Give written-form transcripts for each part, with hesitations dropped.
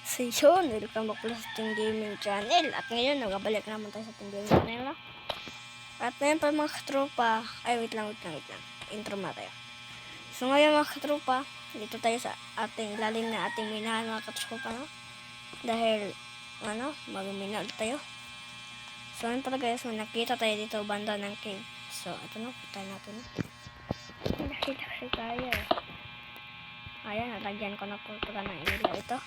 So yun, welcome back pala sa ating gaming channel. At ngayon, nagabalik naman tayo sa ating gaming channel. No? At ngayon pa mga katropa, ay wait lang. Intro na tayo. So ngayon mga katropa, dito tayo sa ating lalim na ating minahan mga katropa. No? Dahil, mag-mina ulit tayo. So yun pala guys, nakita tayo dito banda ng cave. So ito no, puntahan natin. Nakita kasi tayo eh. Ayan, nalagyan ko na po pala ng ilaw ito.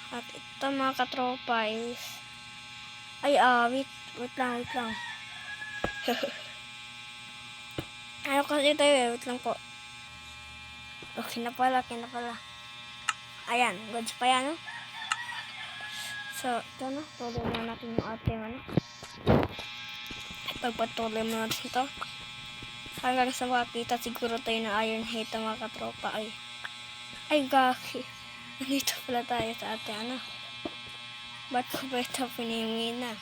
At ito mga katropa is wait lang ayaw kasi tayo eh, wait lang po. Okay na pala ayan, goods pa yan no? So ito na, tuloy na natin yung ating pagpatuloy mo natin ito hanggang sa makakita siguro tayo ng iron hate mga katropa. Ay gaki, nandito pala tayo sa ating ba't ko ba ito pinimina?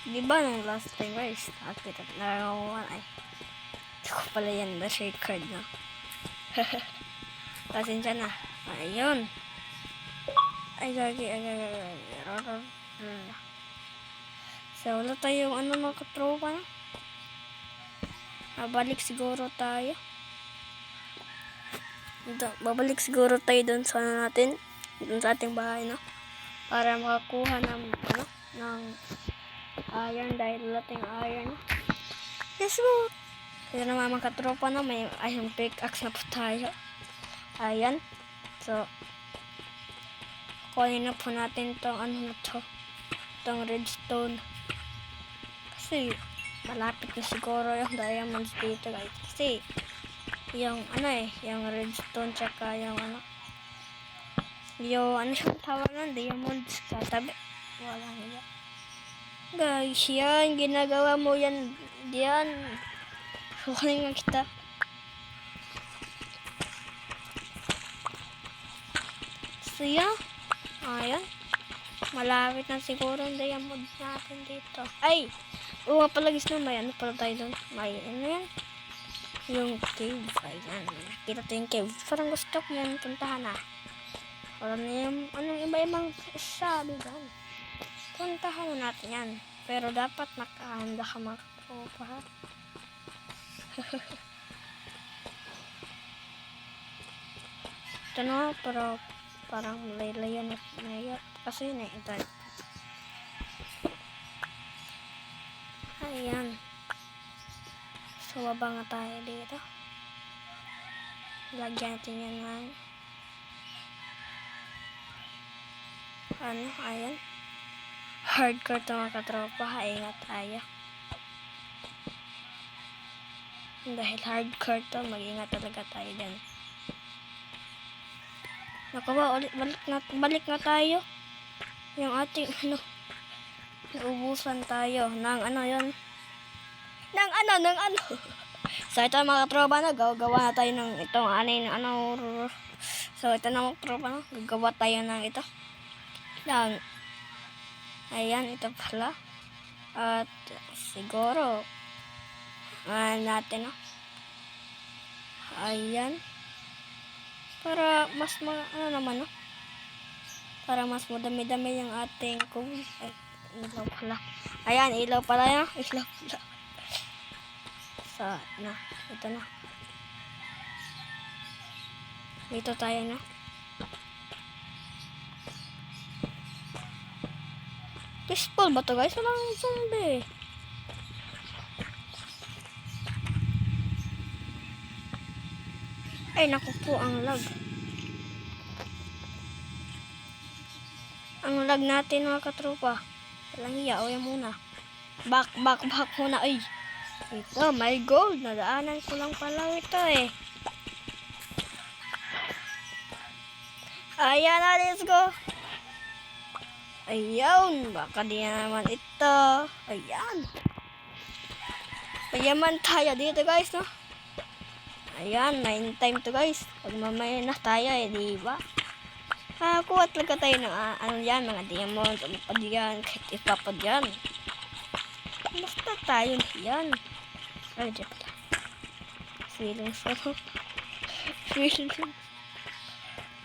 Diba nung last time guys, at kita narawan ay hindi ko pala yan the shade card no? Pasensya na. Ayun, ay gagi. So wala tayong mga katropa no? Babalik siguro tayo doon sa natin, doon sa ating bahay no? Para makakuha ng iron dahil wala tayong iron. Yes po. Kaya naman mga katropa no, may iron pickaxe na po tayo. Ayan. So kunin na po natin tong tong redstone. Kasi malapit na siguro yung diamonds dito guys. Kasi yung yung redstone tsaka yung yung tawag ng diamonds sa tabi. Wala nga. Guys, yan ginagawa mo yan diyan. Kunin nga kita. So yeah. Ayan. Malapit na siguro yung diamonds natin dito. Ay! Oo nga pala guys no, may pala tayo doon. May yan? Yung cave. Ayan. Nakita tayo yung cave. Parang gusto ko yan puntahan na. Wala na yung iba-ibang sabi doon. Puntahan na natin yan. Pero dapat nakahanda ka mga katropa ha. Ito na pero parang malay-layo na kasi yun eh. Ito. Ayan. So baba nga tayo dito. Lagyan natin yan ng ayan. Hardcore to mga katropa. Ingat tayo. Dahil hardcore to, mag-ingat talaga tayo dyan. Nakawa, balik na tayo. Yung ating naubusan tayo ng yun. Ng So ito mga katropa na, gagawa na tayo ng itong So ito na mga katropa na, gagawa tayo ng ito. Ayan, ito pala. At siguro natin ayan. Para mas para mas madami-dami yung ating ilaw pala. Ayan, ilaw pala yan. Ilaw pala. So, ito na. Dito tayo na. Peaceful ba to guys? Walang zombie. Ay naku po, ang lag. Ang lag natin mga katropa. Walang iya, yan muna. Back muna. Ay, ito, my gold. Nadaanan ko lang pala ito eh. Ayan na, let's go. Ayan, baka di naman ito. Ayan. Payaman tayo dito guys, no? Ayan, 9 time to guys. Pag mamaya na tayo diba? Kuha talaga tayo ng yan, mga diamonds, pa diyan, kahit ipapa diyan. Basta tayo yan. Ay, diyan pala. Feelings.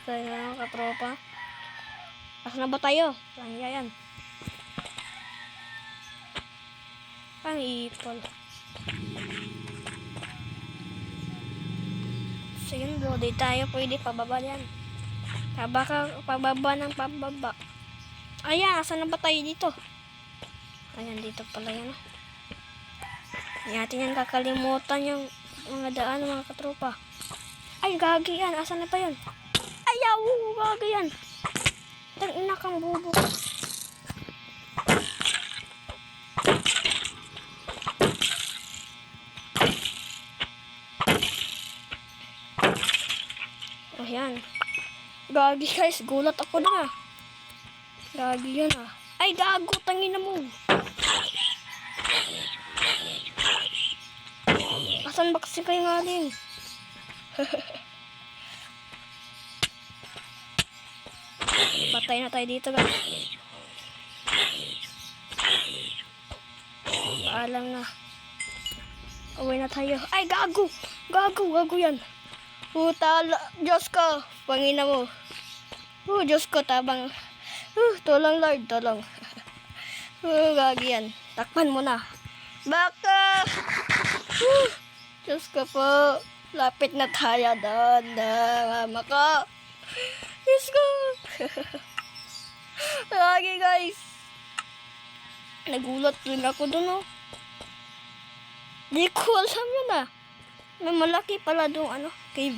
So, yun mga katropa. Asa na ba tayo? Saan yan? Ang ipol. So yun bro, di tayo pwede pababa yan. Pababa ng pababa. Ayan, asa na ba tayo dito? Ayan, dito pala yan. Hindi natin yan kakalimutan yung mga daan, mga katropa. Ay, gagi yan. Asa na pa yun? Ayaw, gagi yan. Tangina kang bubo. Ayan. Gagi guys, gulat ako na. Gagi yan ah. Ay, gago, tangina mo. Asan ba kasi kayo ngaling? Patay na tayo dito guys. Paalam na. Uwi na tayo. Ay, gago. Gago yan. Diyos ko. Pangina mo. Diyos ko, tabang. Tulong Lord, tulong. Gagi yan. Takpan mo na. Baka. Diyos ko po. Lapit na tayo doon. Mama ko. Diyos ko. Gagi guys. Nagulat din ako doon oh. Di ko alam yun ah. May malaki pala doon cave.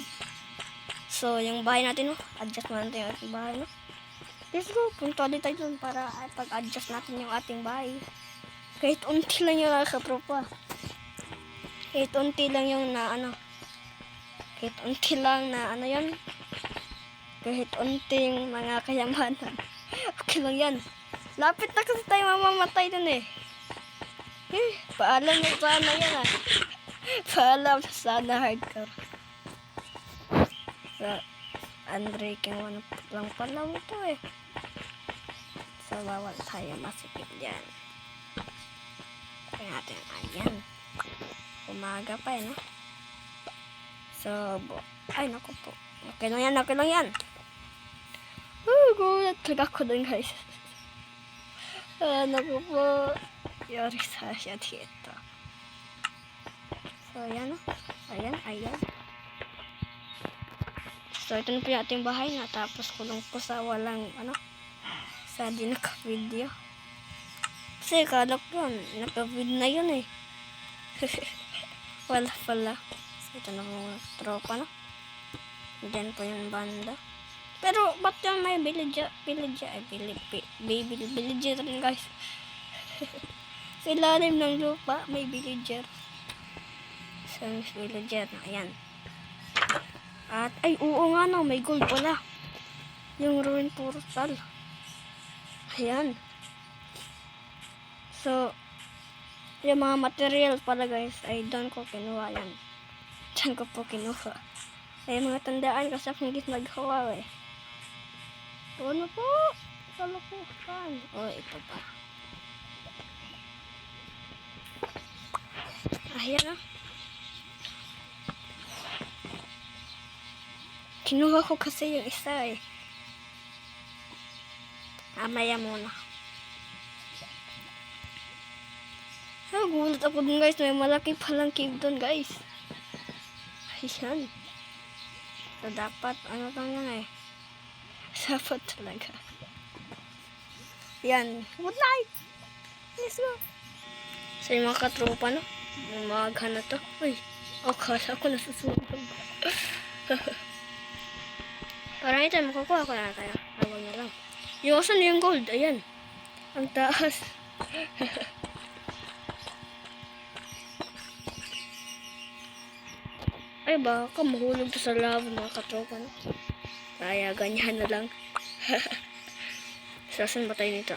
So yung bahay natin adjust natin yung ating bahay Let's go, punta ulit tayo doon para pag-adjust natin yung ating bahay. Kahit unti lang yung katropa. Kahit unti lang yung kahit unti lang na yan. Kahit unti yung mga kayamanan. Okay lang yan. Lapit na kasi tayo mamamatay dun paalam na sana yan Paalam na sana hardcore. So, unbreaking one lang pala ito So, bawal tayo masikip dyan. Kaya natin, ayan. Umaga pa no? So, ay naku po. Okay lang yan. Gulat talaga ako dun guys. Naku po. Yari sa siya dito. So, ayan Ayan. So, ito na po yung ating bahay. Natapos ko lang po sa walang, sa di naka-video. Kasi, kala ko yun. Naka-video na yun Wala pala. So, ito na po tropa, Diyan po yung banda. Pero, ba't yung may villager rin, guys. Sa ilalim ng lupa, may villager. So, may villager na, ayan. At, ay, oo nga may gold pala. Yung ruin portal. Ayan. So, yung mga material pala guys, ay doon ko kinuha yan. Diyan ko po kinuha. Ay, mga tandaan kasi akong ginagawa Ano po? Kalukuhan. Ito pa. Ayan Kinuha ko kasi yung isa Amaya muna. Gulat ako dun guys. May malaki palang cave dun guys. Ayan. So dapat, lang yan Dapat talaga. Yan. Good night! Let's go! So yung mga katropa umaga na to. Uy, kala ko nasusunod. Para ito, makukuha ko na tayo. Awag na lang. Yung asan yung gold? Ayan. Ang taas. Ay, baka mahulog to sa lava mga katropa Kaya ganyan na lang. Saan ba tayo nito?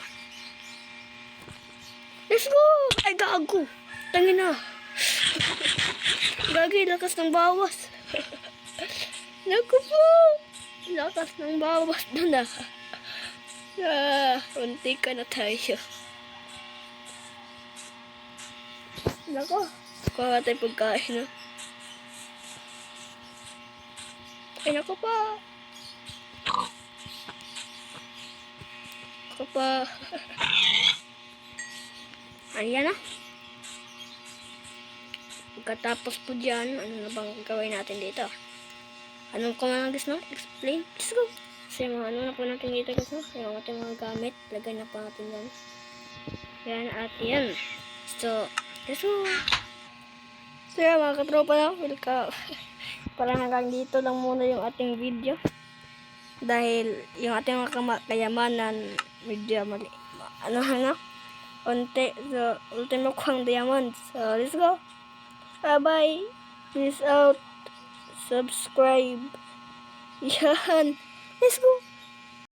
Let's go! Ay, gago! Tangin na! Gagi, lakas ng bawas. Naku po! Lakas ng bawas na unti ka na tayo. Naku, kuha tayo pagkain Ay, naku pa! tropa. Ayan na. Pagkatapos po dyan, ano na bang gawin natin dito? Anong command guys, no? Explain. Let's go. So, yung mga ano na po natin dito guys, no? Yung ating mga gamit. Lagay na po natin dyan. Yan at yan. So, let's go. So, yan mga katropa na. Welcome. Parang hanggang dito lang muna yung ating video. Dahil yung ating mga kayamanan, medyo mali. Ano na? Unti. So, ultimo ko ang diamond. So, let's go. Bye-bye. Peace out. Subscribe. Yan. Let's go.